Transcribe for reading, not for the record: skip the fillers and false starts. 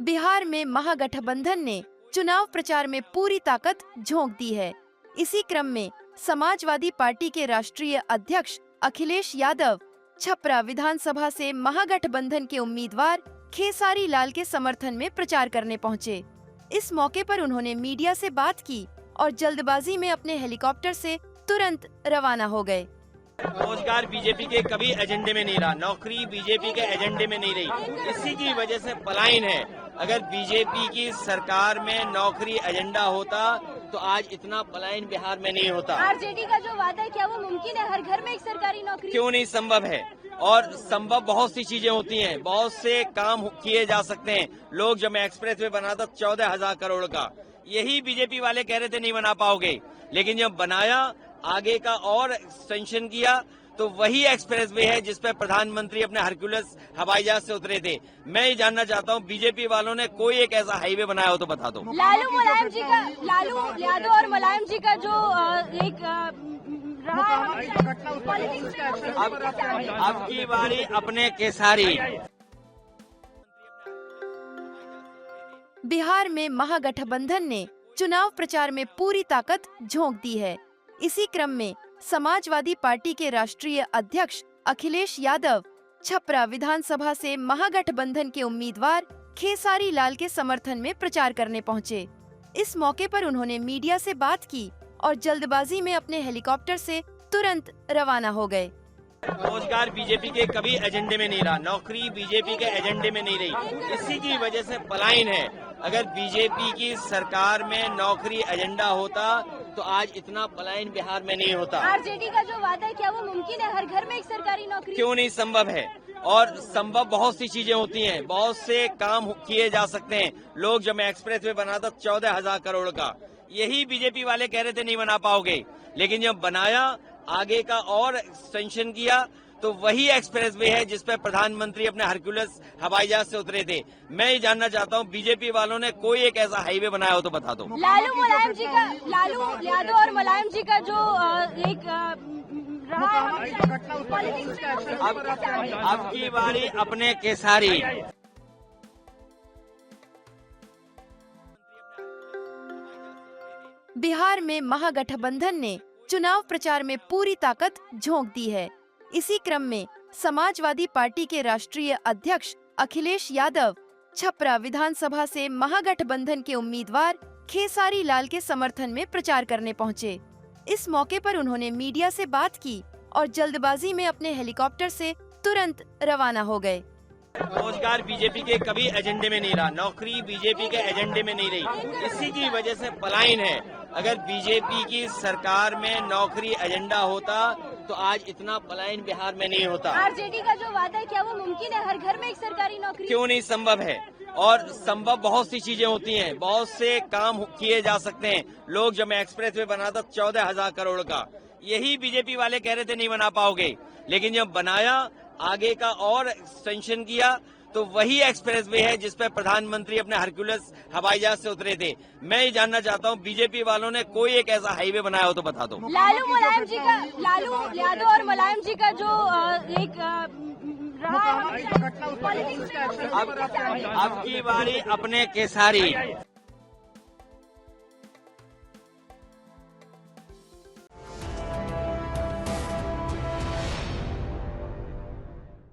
बिहार में महागठबंधन ने चुनाव प्रचार में पूरी ताकत झोंक दी है। इसी क्रम में समाजवादी पार्टी के राष्ट्रीय अध्यक्ष अखिलेश यादव छपरा विधानसभा से महागठबंधन के उम्मीदवार खेसारी लाल के समर्थन में प्रचार करने पहुंचे। इस मौके पर उन्होंने मीडिया से बात की और जल्दबाजी में अपने हेलीकॉप्टर से तुरंत रवाना हो गए। रोजगार बीजेपी के कभी एजेंडे में नहीं रहा, नौकरी बीजेपी के एजेंडे में नहीं रही, इसी की वजह से पलायन है। अगर बीजेपी की सरकार में नौकरी एजेंडा होता तो आज इतना पलायन बिहार में नहीं होता। आरजेडी का जो वादा है क्या वो मुमकिन है? हर घर में एक सरकारी नौकरी क्यों नहीं संभव है। और संभव बहुत सी चीजें होती हैं, बहुत से काम किए जा सकते हैं। लोग जब मैं एक्सप्रेस वे बना था 14,000 करोड़ का, यही बीजेपी वाले कह रहे थे नहीं बना पाओगे, लेकिन जब बनाया आगे का और एक्सटेंशन किया तो वही एक्सप्रेस वे है जिस पर प्रधानमंत्री अपने हरक्यूलिस हवाई जहाज से उतरे थे। मैं ये जानना चाहता हूँ बीजेपी वालों ने कोई एक ऐसा हाईवे बनाया हो तो बता दो। लालू यादव और मुलायम जी का जो एक अब की बारी अपने केसारी। बिहार में महागठबंधन ने चुनाव प्रचार में पूरी ताकत झोंक दी है। इसी क्रम में समाजवादी पार्टी के राष्ट्रीय अध्यक्ष अखिलेश यादव छपरा विधानसभा से महागठबंधन के उम्मीदवार खेसारी लाल के समर्थन में प्रचार करने पहुंचे। इस मौके पर उन्होंने मीडिया से बात की और जल्दबाजी में अपने हेलीकॉप्टर से तुरंत रवाना हो गए। रोजगार बीजेपी के कभी एजेंडे में नहीं रहा, नौकरी बीजेपी के एजेंडे में नहीं रही, इसी की वजह से पलायन है। अगर बीजेपी की सरकार में नौकरी एजेंडा होता तो आज इतना पलायन बिहार में नहीं होता। आरजेडी का जो वादा है क्या वो मुमकिन है? हर घर में एक सरकारी नौकरी क्यों नहीं संभव है। और संभव बहुत सी चीजें होती हैं, बहुत से काम किए जा सकते हैं। लोग जब मैं एक्सप्रेस वे बना था 14,000 करोड़ का, यही बीजेपी वाले कह रहे थे नहीं बना पाओगे, लेकिन जब बनाया आगे का और एक्सटेंशन किया तो वही एक्सप्रेस वे है जिस पर प्रधानमंत्री अपने हरक्यूलिस हवाई जहाज से उतरे थे। मैं ये जानना चाहता हूँ बीजेपी वालों ने कोई एक ऐसा हाईवे बनाया हो तो बता दो। लालू यादव और मुलायम जी का जो एक अब की बारी अपने केसारी। बिहार में महागठबंधन ने चुनाव प्रचार में पूरी ताकत झोंक दी है। इसी क्रम में समाजवादी पार्टी के राष्ट्रीय अध्यक्ष अखिलेश यादव छपरा विधानसभा से महागठबंधन के उम्मीदवार खेसारी लाल के समर्थन में प्रचार करने पहुंचे। इस मौके पर उन्होंने मीडिया से बात की और जल्दबाजी में अपने हेलीकॉप्टर से तुरंत रवाना हो गए। रोजगार बीजेपी के कभी एजेंडे में नहीं रहा, नौकरी बीजेपी के एजेंडे में नहीं रही, इसी की वजह से पलायन है। अगर बीजेपी की सरकार में नौकरी एजेंडा होता तो आज इतना पलायन बिहार में नहीं होता। आरजेडी का जो वादा है क्या वो मुमकिन है? हर घर में एक सरकारी नौकरी क्यों नहीं संभव है। और संभव बहुत सी चीजें होती हैं, बहुत से काम किए जा सकते हैं। लोग जब मैं एक्सप्रेस वे बना था 14,000 करोड़ का, यही बीजेपी वाले कह रहे थे नहीं बना पाओगे, लेकिन जब बनाया आगे का और एक्सटेंशन किया तो वही एक्सप्रेस वे है जिस पर प्रधानमंत्री अपने हरक्यूलिस हवाई जहाज से उतरे थे। मैं ये जानना चाहता हूँ बीजेपी वालों ने कोई एक ऐसा हाईवे बनाया हो तो बता दो। लालू यादव और मुलायम जी का जो एक अब की बारी अपने केसारी।